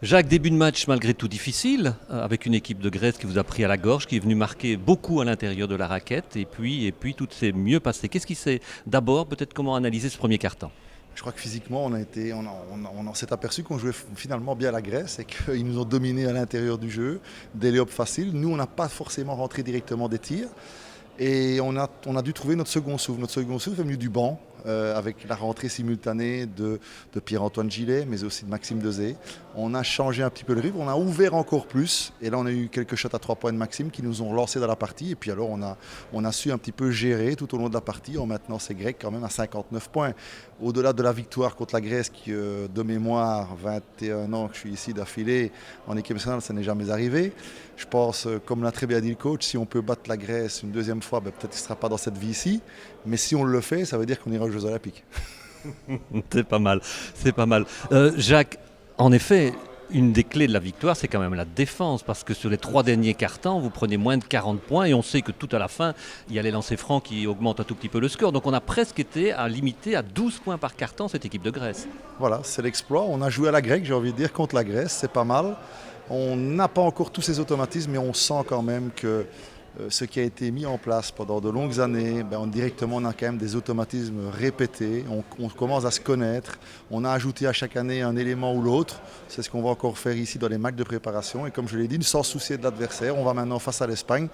Jacques, début de match malgré tout difficile, avec une équipe de Grèce qui vous a pris à la gorge, qui est venue marquer beaucoup à l'intérieur de la raquette, et puis tout s'est mieux passé. Qu'est-ce qui s'est d'abord, peut-être comment analyser ce premier quart-temps? Je crois que physiquement, on s'est aperçu qu'on jouait finalement bien la Grèce et qu'ils nous ont dominés à l'intérieur du jeu, des lay-ups faciles. Nous, on n'a pas forcément rentré directement des tirs. Et on a dû trouver notre second souffle. Notre second souffle est venu du banc, avec la rentrée simultanée de Pierre-Antoine Gillet, mais aussi de Maxime Dezé. On a changé un petit peu le rythme, on a ouvert encore plus. Et là, on a eu quelques shots à 3 points de Maxime qui nous ont relancés dans la partie. Et puis alors, on a su un petit peu gérer tout au long de la partie en maintenant ces Grecs quand même à 59 points. Au-delà de la victoire contre la Grèce, qui, de mémoire, 21 ans que je suis ici d'affilée, en équipe nationale, ça n'est jamais arrivé. Je pense, comme l'a très bien dit le coach, si on peut battre la Grèce une deuxième fois, peut-être qu'il ne sera pas dans cette vie-ci. Mais si on le fait, ça veut dire qu'on ira aux Jeux Olympiques. C'est pas mal, c'est pas mal. Jacques, en effet, une des clés de la victoire, c'est quand même la défense, parce que sur les 3 derniers quarts-temps, vous prenez moins de 40 points, et on sait que tout à la fin, il y a les lancers francs qui augmentent un tout petit peu le score. Donc on a presque été à limiter à 12 points par quart-temps cette équipe de Grèce. Voilà, c'est l'exploit. On a joué à la grecque, j'ai envie de dire, contre la Grèce, c'est pas mal. On n'a pas encore tous ces automatismes, mais on sent quand même que ce qui a été mis en place pendant de longues années, directement on a quand même des automatismes répétés, on commence à se connaître, on a ajouté à chaque année un élément ou l'autre, c'est ce qu'on va encore faire ici dans les matchs de préparation, et comme je l'ai dit, sans soucier de l'adversaire, on va maintenant face à l'Espagne.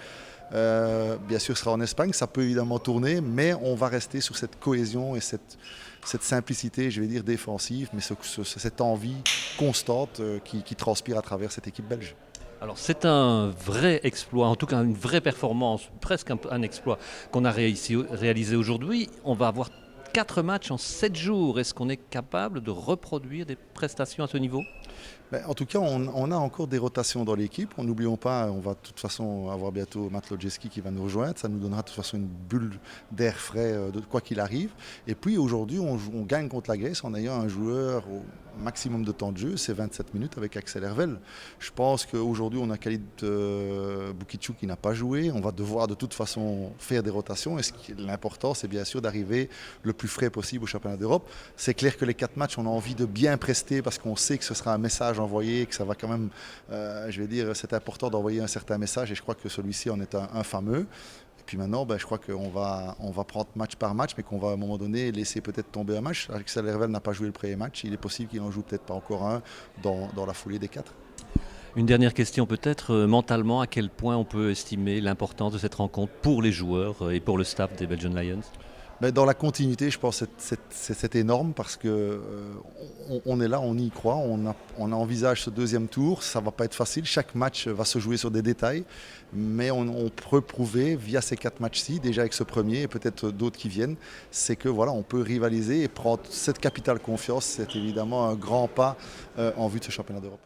Bien sûr, ce sera en Espagne, ça peut évidemment tourner, mais on va rester sur cette cohésion et cette simplicité, je vais dire, défensive, mais cette envie constante qui transpire à travers cette équipe belge. Alors c'est un vrai exploit, en tout cas une vraie performance, presque un exploit qu'on a réalisé aujourd'hui. On va avoir 4 matchs en 7 jours. Est-ce qu'on est capable de reproduire des prestations à ce niveau? En tout cas, on a encore des rotations dans l'équipe. N'oublions pas, on va de toute façon avoir bientôt Matt Lojeski qui va nous rejoindre. Ça nous donnera de toute façon une bulle d'air frais de quoi qu'il arrive. Et puis aujourd'hui, on gagne contre la Grèce en ayant un joueur au maximum de temps de jeu, c'est 27 minutes avec Axel Hervel. Je pense qu'aujourd'hui, on a Khalid Boukitchou qui n'a pas joué. On va devoir de toute façon faire des rotations. Et l'important, c'est bien sûr d'arriver le plus frais possible au championnat d'Europe. C'est clair que les 4 matchs, on a envie de bien prester parce qu'on sait que ce sera un message envoyé, que ça va quand même, je vais dire, c'est important d'envoyer un certain message et je crois que celui-ci en est un fameux. Et puis maintenant, je crois qu'on va prendre match par match, mais qu'on va à un moment donné laisser peut-être tomber un match. Axel Hervel n'a pas joué le premier match, il est possible qu'il en joue peut-être pas encore un dans la foulée des 4. Une dernière question peut-être, mentalement, à quel point on peut estimer l'importance de cette rencontre pour les joueurs et pour le staff des Belgian Lions? Dans la continuité, je pense que c'est énorme parce que on est là, on y croit, on envisage ce deuxième tour. Ça ne va pas être facile, chaque match va se jouer sur des détails, mais on peut prouver via ces 4 matchs-ci, déjà avec ce premier et peut-être d'autres qui viennent, c'est que voilà, on peut rivaliser et prendre cette capitale confiance. C'est évidemment un grand pas en vue de ce championnat d'Europe.